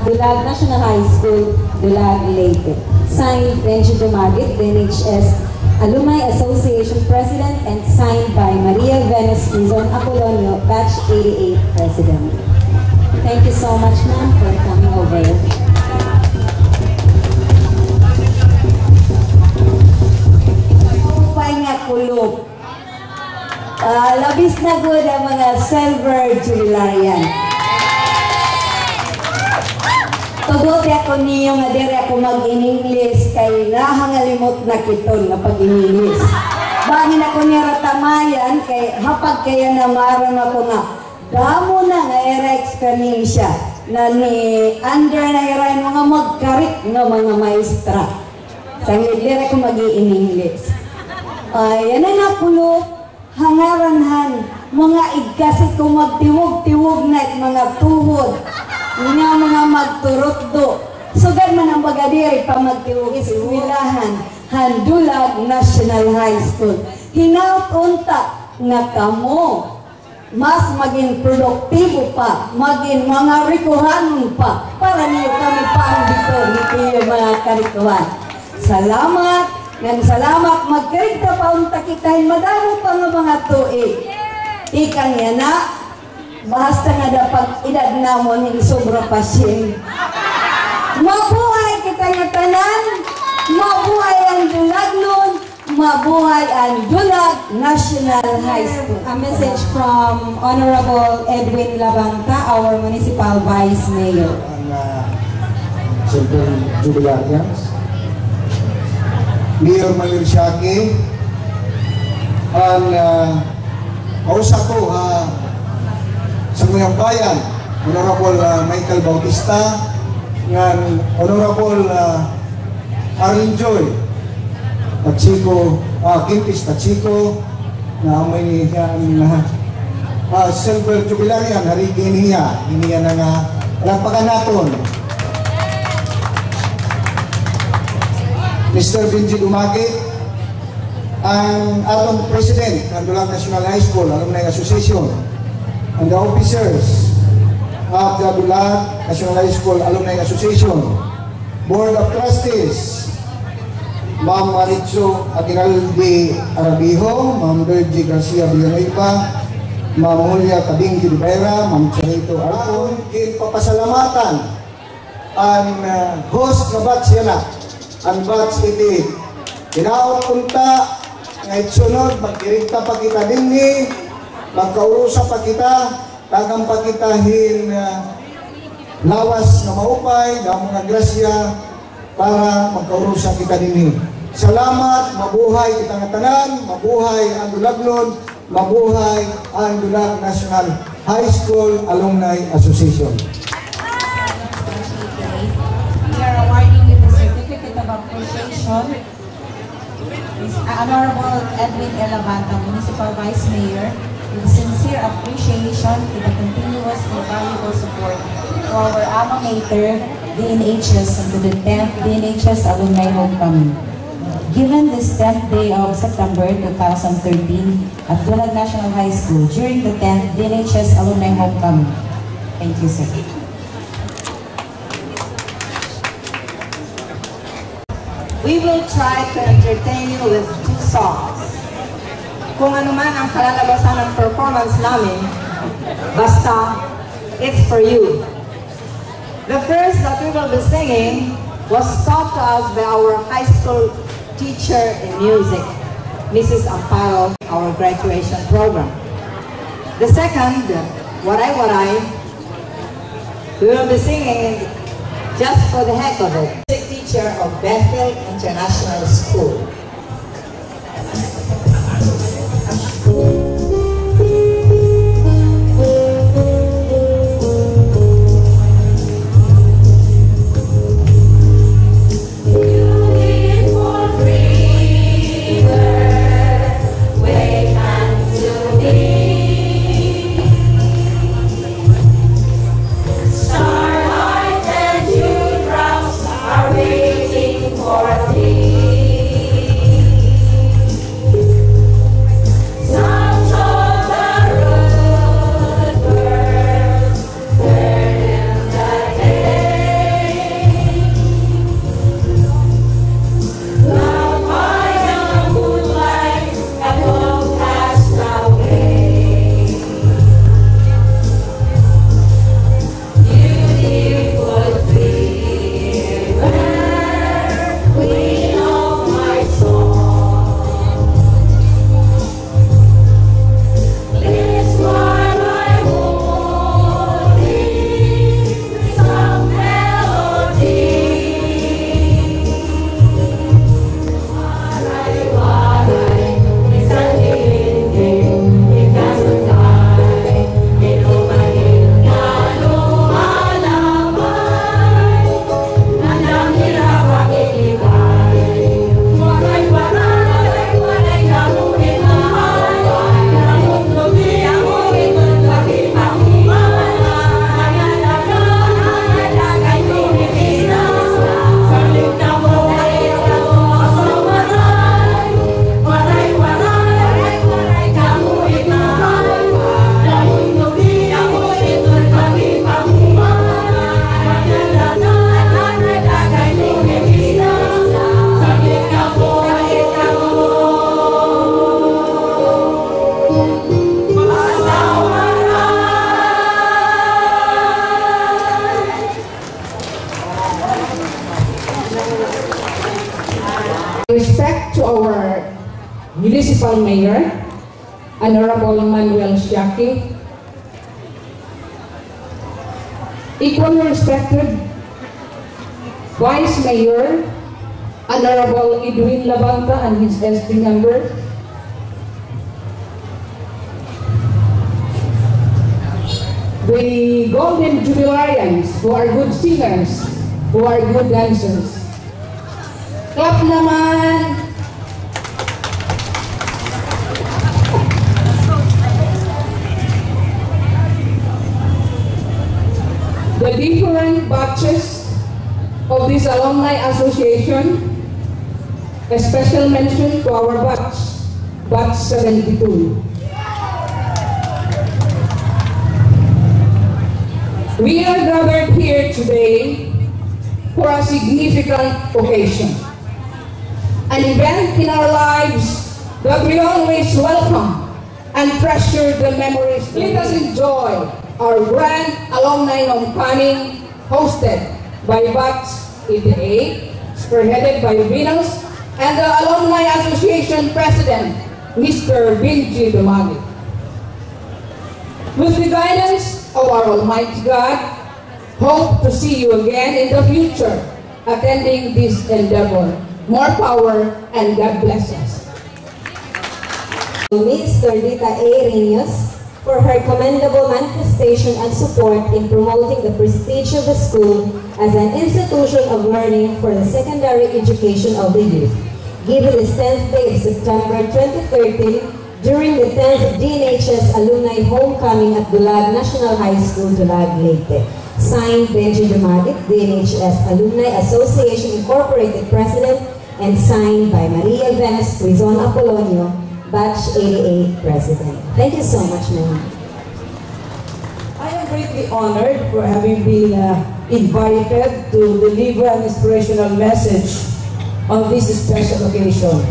Dulag National High School, Dulag, Leyte. Signed, Benji Dumaguit, DNHS Alumni Association President, and signed by Maria Venus Quizon Apolonio, Batch 88 President. Thank you so much, ma'am, for coming over. Upay nga kulog. Labis na good ang mga silver jubilarian. Tugot ako niyo nga diri ako mag-in-English kay nahangalimot na kiton nga pag-in-English. Bangin ako niya ratamayan kay hapag kaya namaran ako nga damo na nga era-experiencia na ni under na era mga magkarit nga mga maestra. Sanglit diri ako mag-in-English. Yan na napulo, hangaranhan, mga igkasi ko magtiwog-tiwog na mga tuhod, nga mga magturot-do. Sugan man ang bagadiri pa magtiwog iswilahan, Dulag National High School. Hinaut-unta nga kamo, mas maging produktibo pa, maging mga rikuhanon pa, para niyo kami pang dito, niyo mga karikuhan. Salamat! Ngan salamat, magkarita pa unta kita, madamo pa nga mga tuig. Ikang yan na, basta nga dapat edad namon, hindi sobra pasyen. Mabuhay kita nga tanan, mabuhay ang Dulag nun, mabuhay ang Dulag National High School. A message from Honorable Edwin Labanta, our Municipal Vice Mayor. Ang Silver Jubilarians, Mayor Malir Shaki, ang kausap ko sa Nguyang Bayan, Honorable Michael Bautista, ng Honorable Arlene Joy, Tachiko, Kintis Tachiko, na may Silver Jubilarian, harigin niya na nga, lampakan natin. Mr. Benji Dumaguit, ang atong President ng Dulag National High School Alumni Association, and the officers of the Dulag National High School Alumni Association, Board of Trustees, Ma'am Maritzo Aguinalde Arabijo, Ma'am Virgie Garcia Villanueva, Ma'am Julia Tabing Gilbera, Ma'am Charito Arcon, papasalamatan ang host na batch yan ang batch 88. Kinaot punta ngayon sunod, magkirinta pa kita dinhi, magkaurusa pa kita, tagang pa kita lawas na maupay, damo nga grasya para magkaurusa kita dinhi. Salamat, mabuhay kita nga tanan, mabuhay ang Dulaglon, mabuhay ang Dulag National High School Alumni Association. We are awarding you the certificate of appreciation. Honorable Edwin Labanta, Municipal Vice Mayor, with sincere appreciation to the continuous and valuable support to our alma mater, DNHS, and to the 10th DNHS Alumni Homecoming. Given this 10th day of September 2013 at Dulag National High School during the 10th DNHS Alumni Homecoming. Thank you, sir. We will try to entertain you with 2 songs. Kung ano man ang kalalabasan ng performance namin, basta, it's for you. The first that we will be singing was taught to us by our high school teacher in music, Mrs. Amparo, our graduation program. The second, Waray Waray, we will be singing just for the heck of it. Music teacher of Bethel International School. For thee. to our Municipal Mayor, Honorable Manuel Siaki, equally respected Vice Mayor, Honorable Edwin Labanta and his SD members, the Golden Jubilarians, who are good singers, who are good dancers. Clap naman! The different batches of this alumni association, a special mention to our batch 72. We are gathered here today for a significant occasion, an event in our lives that we always welcome and treasure the memories. Let us enjoy our grand alumni homecoming hosted by Batch 88, spearheaded by Venus, and the Alumni Association President, Mr. Benji Dumagi. With the guidance of our Almighty God, hope to see you again in the future attending this endeavor. More power and God bless us. Ms. Tordita A. Reyes for her commendable manifestation and support in promoting the prestige of the school as an institution of learning for the secondary education of the youth. Given the 10th day of September 2013, during the 10th DNHS Alumni Homecoming at Dulag National High School, Dulag, Leyte. Signed, Benji Dumagit, DNHS Alumni Association Incorporated President, and signed by Maria Venus Quizon Apolonio, Batch 88 President. Thank you so much, ma'am. I am greatly honored for having been invited to deliver an inspirational message on this special occasion.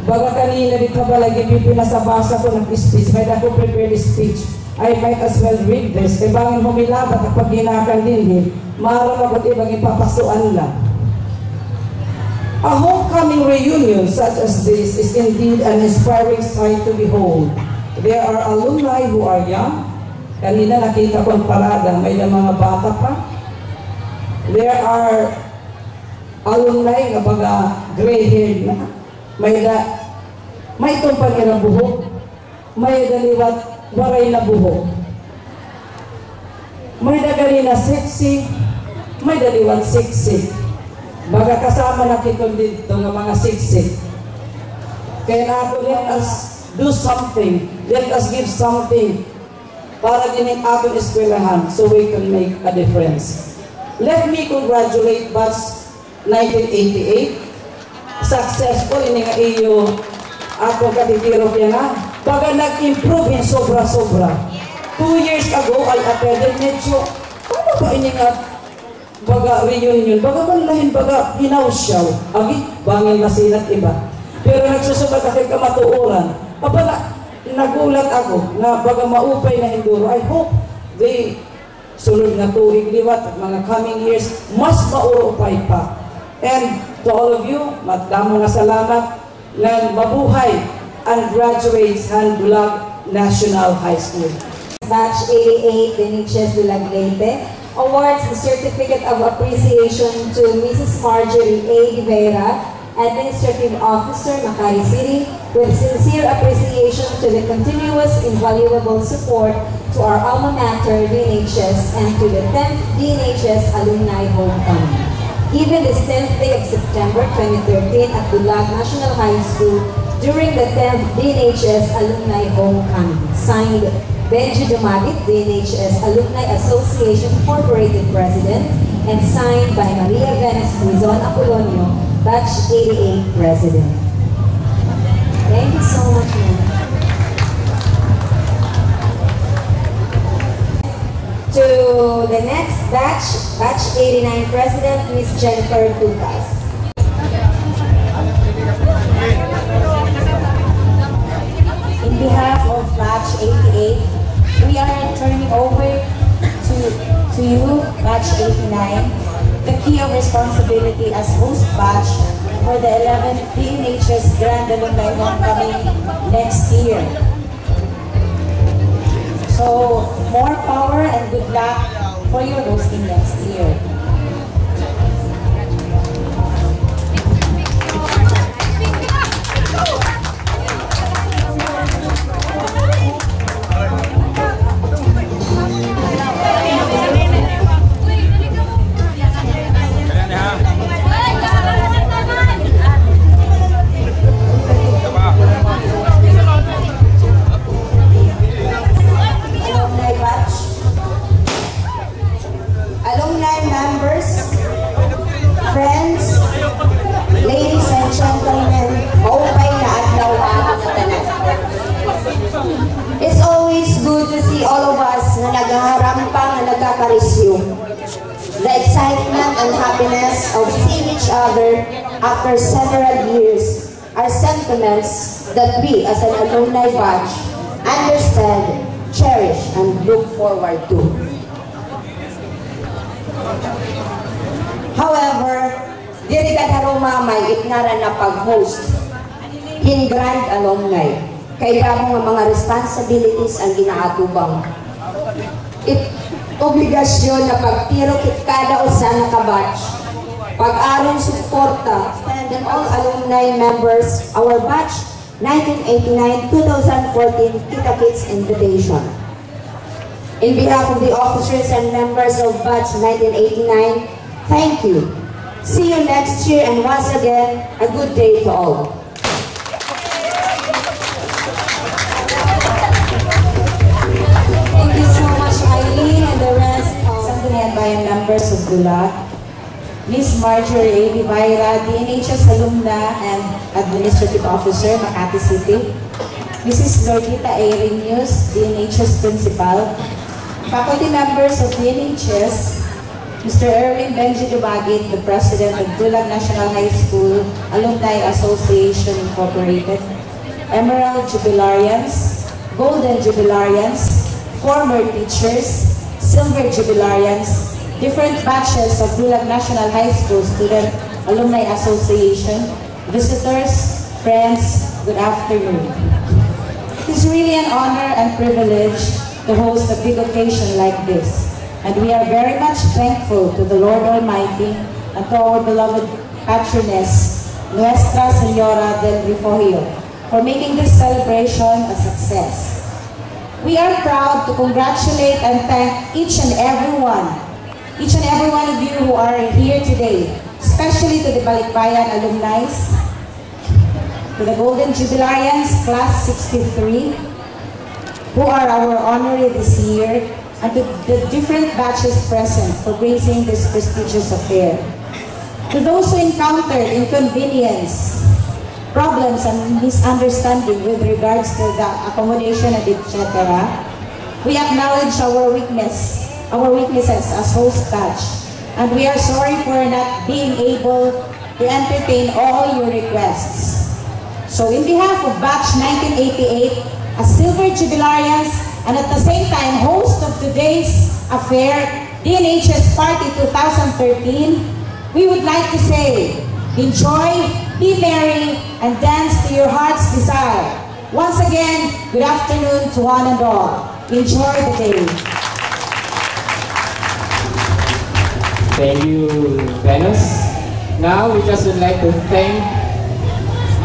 Baga kanina dito ba lagi pinasabasa ko ng speech, may ako prepared speech. I might as well read this. Kaya bangin humilabat at pag ginakan din, maaaring ako ibang ipapasuan lang. A homecoming reunion such as this is indeed an inspiring sight to behold. There are alumni who are young. Kanina nakita ko ang parada, may mga bata pa. There are alumni na baga gray-haired na. May tumpang na buhok, may daliwat waray na buhok. May dagali na sexy, may daliwat sexy. Baga kasama na kitong dito ng mga sexy. Kaya na ako, let us do something, let us give something para din ang ating eskwelahan so we can make a difference. Let me congratulate Batch 1988. Successful ini nga iyo ako katitiro kaya na baga nag-improve in sobra-sobra. 2 years ago I attended medyo ano ba ini nga baga reunion baga manlahin baga hinausyaw agi bangin masinat iba pero nagsusubat ako kamatuoran aba nagulat ako na baga maupay na hinduro. I hope they sunod na tuig liwat at mga coming years mas maurupay pa. And to all of you, magdamo nga salamat na mabuhay ang graduates ng Dulag National High School. Batch 88, DNHS Dulag, Leyte, awards the Certificate of Appreciation to Mrs. Marjorie A. Rivera, Administrative Officer, Makati City, with sincere appreciation to the continuous invaluable support to our alma mater, DNHS, and to the 10th DNHS Alumni Homecoming. Given this 10th day of September 2013 at Dulag National High School during the 10th DNHS Alumni Homecoming. Signed, Benji Dumagit, DNHS Alumni Association Incorporated President, and signed by Maria Venus Quizon Apolonio, Batch 88 President. Thank you so much, ma'am. To the next batch, Batch 89 President, Ms. Jennifer Lucas. In behalf of Batch 88, we are turning over to you, Batch 89, the key of responsibility as host batch for the 11th DNHS Grand Alumni Homecoming next year. So, more power and good luck for your hosting next year. Alumni members, friends, ladies and gentlemen, maupay na adlaw ako sa tanan. It's always good to see all of us na naghaharampa nga nagkakarisyo. The excitement and happiness of seeing each other after several years are sentiments that we as an alumni batch understand, cherish, and look forward to. However, diri kadto mamay itnara na pag-host in Grand Alumni kay damo nga mga responsibilities ang ginaatubang. Obligasyon na pagtiro kit kada usa nga ka-batch, pag-aron suporta and all alumni members our batch 1989-2014 Kita Kids Invitation. In behalf of the officers and members of Batch 1989, thank you. See you next year, and once again, a good day to all. Thank you so much, Eileen, and the rest of Sangguniang Bayan members of Gulag, Ms. Marjorie A. Viveira, DNHS alumna and Administrative Officer, Makati City, Mrs. Lordita A. Renews, DNHS Principal, faculty members of DNHS, Mr. Erwin Benji Dubagit, the President of Gulag National High School Alumni Association Incorporated, Emerald Jubilarians, Golden Jubilarians, former teachers, Silver Jubilarians, different batches of Gulag National High School Student Alumni Association, visitors, friends, good afternoon. It is really an honor and privilege to host a big occasion like this. And we are very much thankful to the Lord Almighty and to our beloved patroness, Nuestra Señora del Refugio, for making this celebration a success. We are proud to congratulate and thank each and every one of you who are here today, especially to the Balikbayan alumni, to the Golden Jubilarians, Class 63, who are our honoree this year, and to the different batches present for gracing this prestigious affair. To those who encountered inconvenience, problems, and misunderstanding with regards to the accommodation and etc., we acknowledge our weaknesses as host batch, and we are sorry for not being able to entertain all your requests. So in behalf of Batch 1988, as Silver Jubilarians, and at the same time, host of today's affair, DNHS Party 2013, we would like to say, enjoy, be merry, and dance to your heart's desire. Once again, good afternoon to one and all. Enjoy the day. Thank you, Venus. Now, we just would like to thank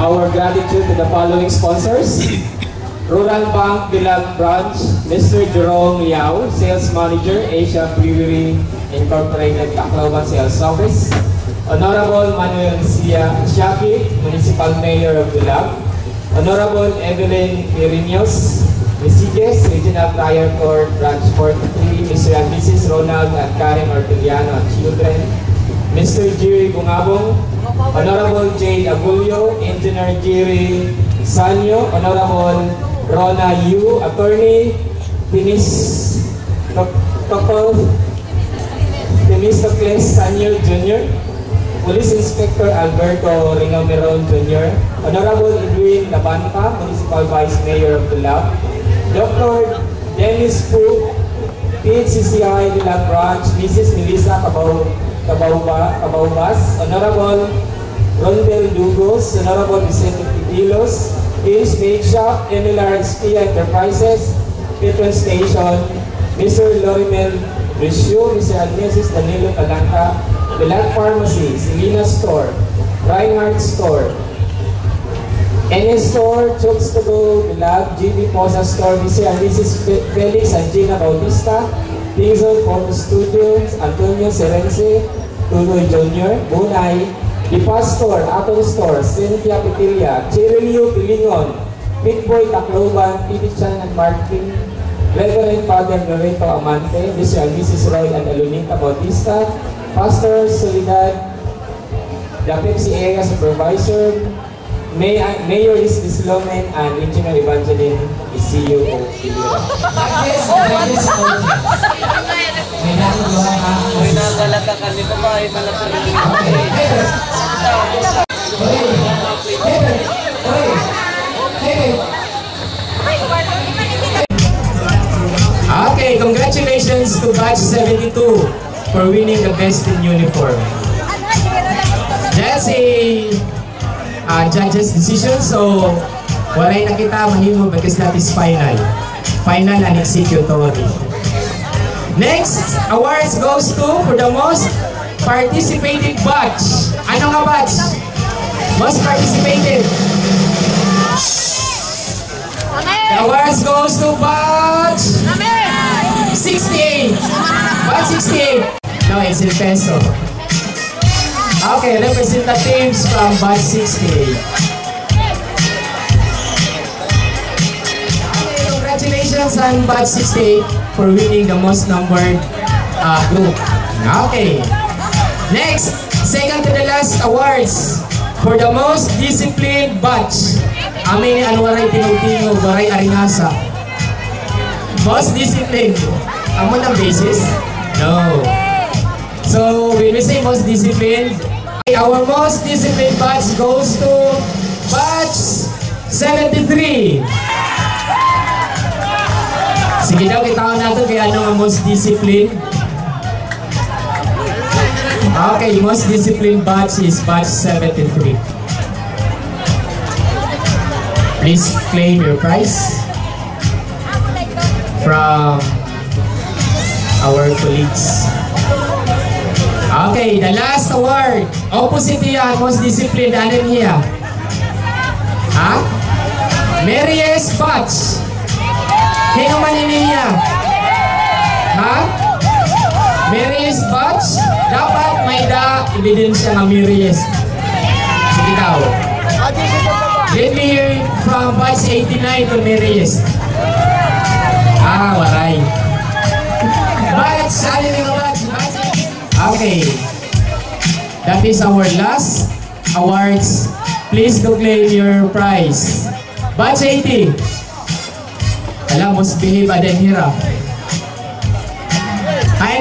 our gratitude to the following sponsors. Rural Bank Gulag Branch, Mr. Jerome Liao, Sales Manager, Asia Brewery Incorporated, Tacloban Sales Office. Honorable Manuel Siaki, Municipal Mayor of Gulag. Honorable Evelyn Irinos, Misiges, Regional Trial Court, Branch 43, Mr. and Mrs. Ronald and Karen Orteliano and children. Mr. Jerry Bungabong, Honorable Jade Agulio, Engineer Jerry Sanyo, Honorable Rona Yu, Attorney Temistocles Sanyo Jr., Police Inspector Alberto Ringomeron Jr., Honorable Edwin Labanta, Municipal Vice Mayor of Gulag, Dr. Dennis Pu, PHCCI Dilag Branch, Mrs. Melissa Cabaubas, Honorable Rondel Dugos, Honorable Vicente Pidilos, Ace Make Shop, MLR Spia Enterprises, Petron Station, Mr. Lorimel Brescio, Mr. Agnesis Danilo Talangka, Dilag Pharmacy, Selena Store, Reinhardt Store, NS Store, Chooks to Go, Dilag, GB Posa Store, Mr. and Mrs. Felix and Gina Bautista, Dingzon Photo Studios, Antonio Serense, Tuloy Jr., Bunay, Dipa Store, Atom Store, Cynthia Petilia, Chirilio Pilingon, Pitboy Tacloban, Piti Chan and Martin, Reverend Father Loreto Amante, Mr. and Mrs. Roy and Alunita Bautista, Pastor Soledad, the Pepsi Area Supervisor, Mayor is Dislomen, and Engineer Evangeline is CEO of Pilira. Okay, congratulations to Batch 72 for winning the Best in Uniform. That's a judge's decision, so walay na kita mahimo because that is final and executory. Next, awards goes to for the most participated batch. Ano nga batch? Most participated. The awards goes to batch 68. Batch 68. No, it's in peso. Okay, representatives from batch 68. Congratulations on batch 68 for winning the most numbered group. Okay. Next, second to the last awards for the most disciplined batch. Amin anwaray tinutino, waray aringasa. Most disciplined. Amo ng basis? No. So, when we say most disciplined, our most disciplined batch goes to batch 73. Sige daw, kitawan natin kaya ano ang most disciplined. Okay, most disciplined batch is batch 73. Please claim your prize from our colleagues. Okay, the last award. Opposite yan, most disciplined. Ano niya? Ha? Merriest batch. Hino man niya? Ha? Merriest batch? Dapat may ebidensya ng merriest. Sige daw. Let me hear from batch 89 to merriest. Waray. Batch, ano yung batch? Okay, that is our last awards. Please do claim your prize. Batch 80. Alam, must behave aden hira. Ay